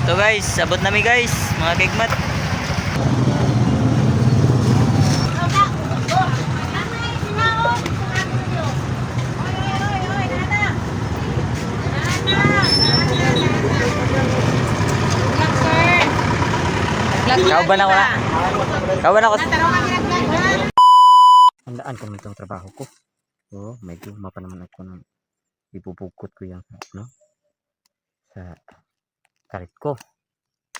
So guys, abot nami guys, mga kigmat. Kauban ako na. Kauban ako. Handaan ko naman itong trabaho ko. Oh, may guma pa naman ako ng ipupukot ko yung no? Sa karit ko.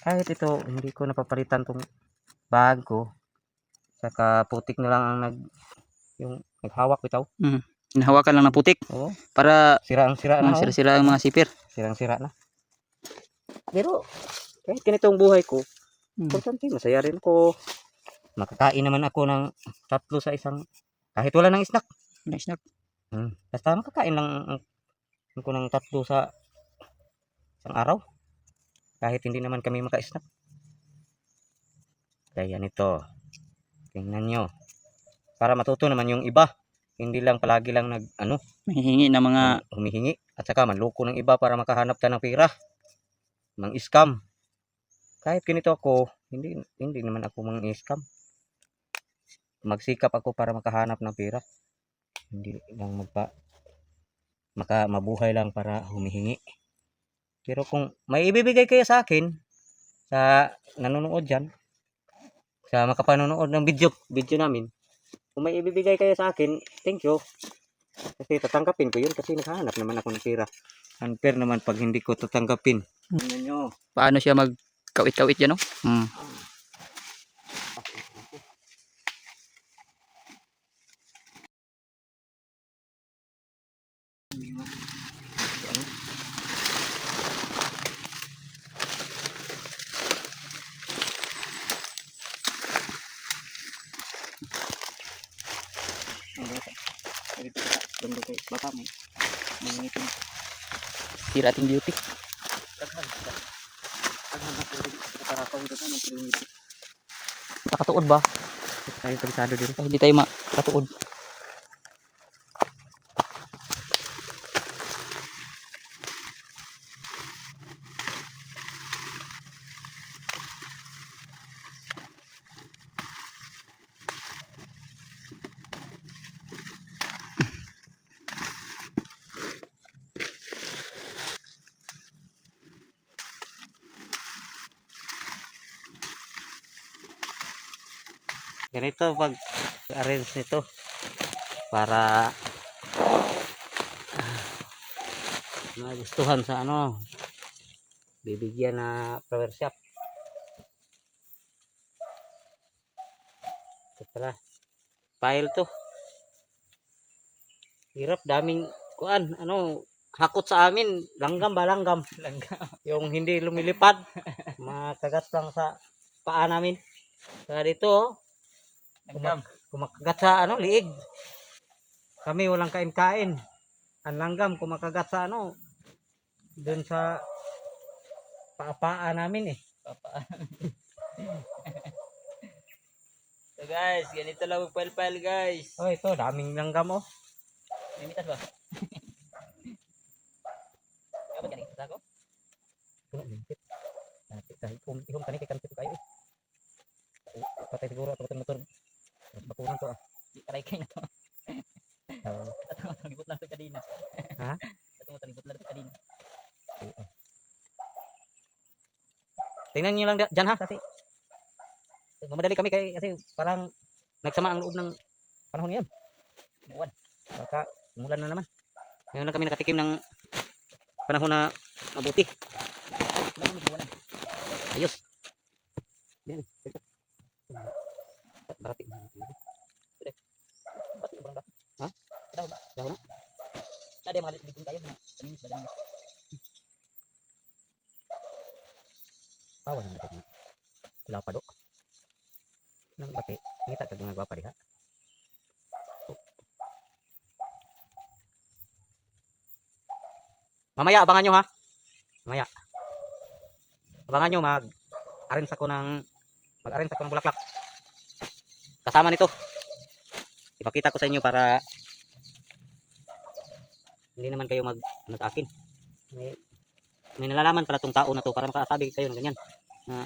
Kahit ito, hindi ko napapalitan tong bag ko. Saka putik na lang ang yung naghawak bitaw. Hinahawakan lang ng putik. Oo. Para Sira-sira na. sira-sira ang mga sipir. Sirang-sira na. Pero kahit ganitong buhay ko, importante, masaya rin ko. Makakain naman ako ng 3 sa isang, kahit wala ng snack. Nice na. Basta makakain lang ako ng 3 sa isang araw. Kahit hindi naman kami maka-snack. Kaya nito, tingnan nyo. Para matuto naman yung iba. Hindi lang palagi lang Mahihingi ng mga humihingi. At saka manloko ng iba para makahanap ta ng pera. Mang-scam. Kahit ganito ako, hindi naman ako mang-scam. Magsikap ako para makahanap ng pera. Hindi lang mabuhay lang para humihingi. Pero kung may ibibigay kayo sa akin, sa nanonood dyan, sa makapanonood ng video namin, kung may ibibigay kayo sa akin, thank you. Kasi tatanggapin ko yun kasi naghahanap naman ako ng pera. Unfair naman pag hindi ko tatanggapin. Tingnan nyo. paano siya magkawit-kawit yan, no? Sira ating beauty. Nakatuod ba? Tayo kabisado dito. Ay, hindi tayo makatuod. Ganito pag arrange nito para magustuhan sa bibigyan na flower shop. Tara, file to. Hirap, daming kuan, hakot sa amin, langgam. Yung hindi lumilipad, makagat lang sa paa namin. Kaya dito, kumakagat sa liig. Kami walang kain-kain. Ang langgam kumakagat sa dun sa paa namin eh. So guys, ganito lang mag-file guys. Oh, ito, daming langgam oh. Limitas ba? Kapag ganito sa ako? Ito na, limpit. Dahil ihom kani kay kanto kayo eh. Patay siguro at motor. Bakunan to ah. Aray kayo na to. At matangibot lang ito kanina. Ha? At matangibot lang ito kanina. Tingnan niyo lang dyan ha, kasi mamadali kami kasi parang nagsama ang loob ng panahon ngayon. Buwan. Baka umulan na naman. Ngayon lang kami nakatikim ng panahon na mabuti. Ayos. Yan. Barating. Ha? Daw na? Ada mga litin tayo. Kaminis ba lang? Wala na natin. Wala pa do. Nang bati. Ngita ka gumagawa pa diha. Mamaya abangan nyo ha. Mamaya. Abangan nyo mag-arrange ako ng bulaklak. Kasama nito. Ipakita ko sa inyo para hindi naman kayo mag-akin. May nalalaman pala tong tao na to para makasabi kayo ng ganyan. Na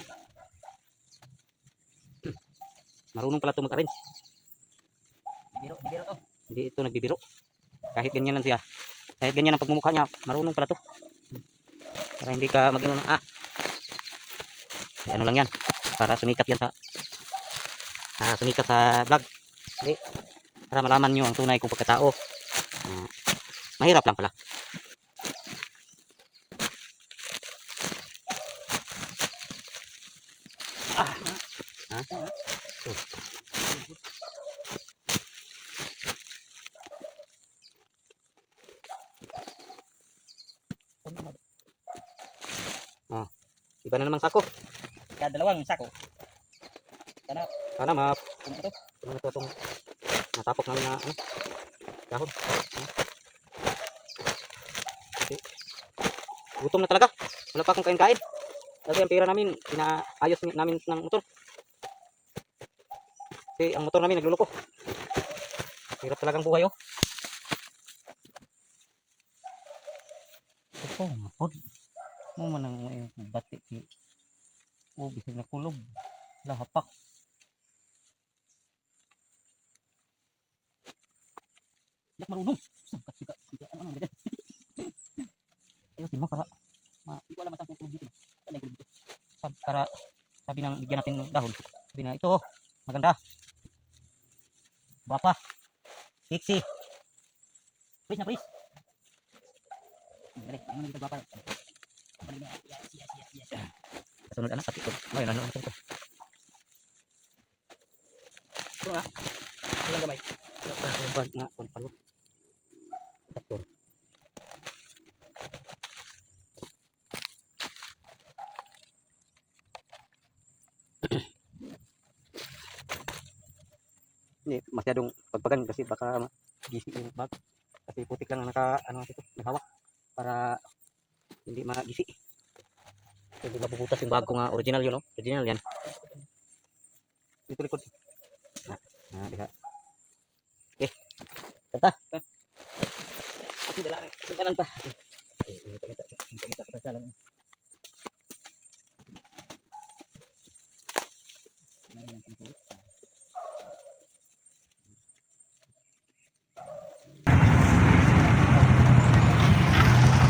marunong pala to mag-arrange. Biro to. Hindi ito nagbibiro. Kahit ganyan lang siya. Kahit ganyan ang pagmumukha niya, marunong pala to. Para hindi ka mag-ano ng ano lang yan. Para sumikat yan sumikat sa vlog. Hindi. Para malaman nyo ang tunay kong pagkatao. Mahirap lang pala. Iba na naman sako. Kaya dalawang sako. Sana ano to itong natapok namin na dahon. Okay. Gutom na talaga. Wala pa akong kain-kain. Kasi ang pera namin, pinaayos namin ng motor. Kasi ang motor namin nagluloko. Hirap talagang buhay oh. Ito, mapod. Mo man ang batik ki. Bisig na kulog. Lahapak. Yak marunong. Sika. Ano ganyan. Ayo mo para hindi ko alam ang kulog dito. Ano kulog dito? Para sabi nang bigyan natin ng dahon. Sabi na ito, maganda. Guwapa. Sexy. Please na please. Dali, ano dito guwapa. Yes. Kasunod anak pati ko. Ngayon ano ito. Ito nga. Ilang gamay. Bag nga palo. Taktor. Ini masyadong pagpagan kasi baka gisi yung bag. Kasi putik lang naka ito, nahawak para hindi magisi. Hindi mabubutas yung bag ko nga original yun, no? Original yan. Dito likod. Diha. Okay. Kanta. Ito dalan pa.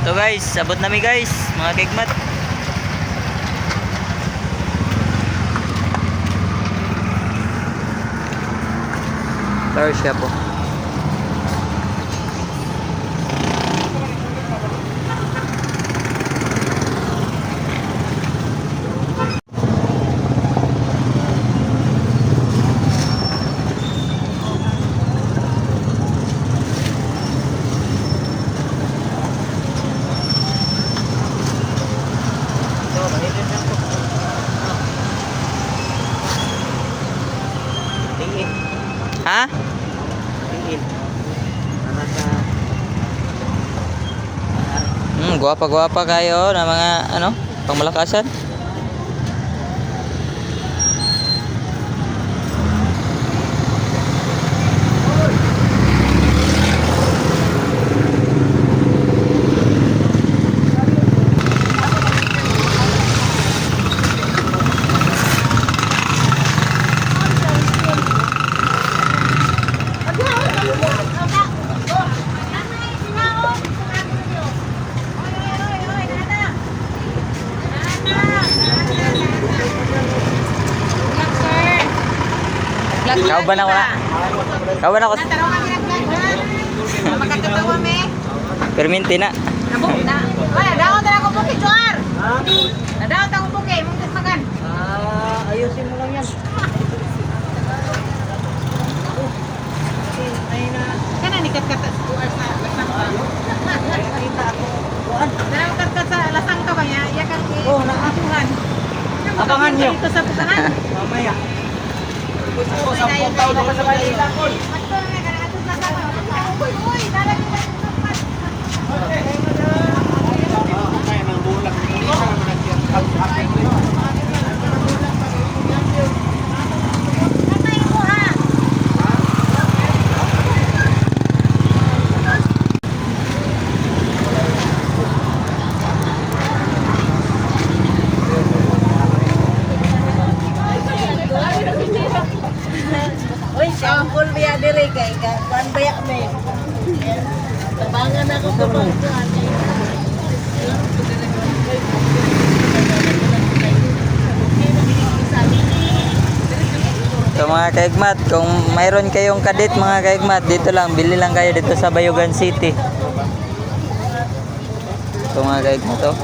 So guys, sabot nami guys, mga kigmat. Car siya po. Ha? Guwapa-guwapa kayo na mga pangmalakasan. Kau ba na ko na? Kau ba na ko? Magkakatawa me. Perminti na. Wala, daon na ako buki, Chuar. Nadaon ako buki, mong magan. Ayusin mo lang yan. Kana ni kat-kat Chuar sa lasang ka. Daon kat-kat sa lasang ka ba niya? Iya kang ikuhan. Abangan niyo. Ito sa pukahan. Mamaya. Ako, 10 taon ako sa Manila. Ato na nga, ato na ka. Uy, dalag na. So mga kaigmat, kung mayroon kayong kadit mga kaigmat, dito lang, bili lang kayo dito sa Bayugan City. So mga kaigmat, oh.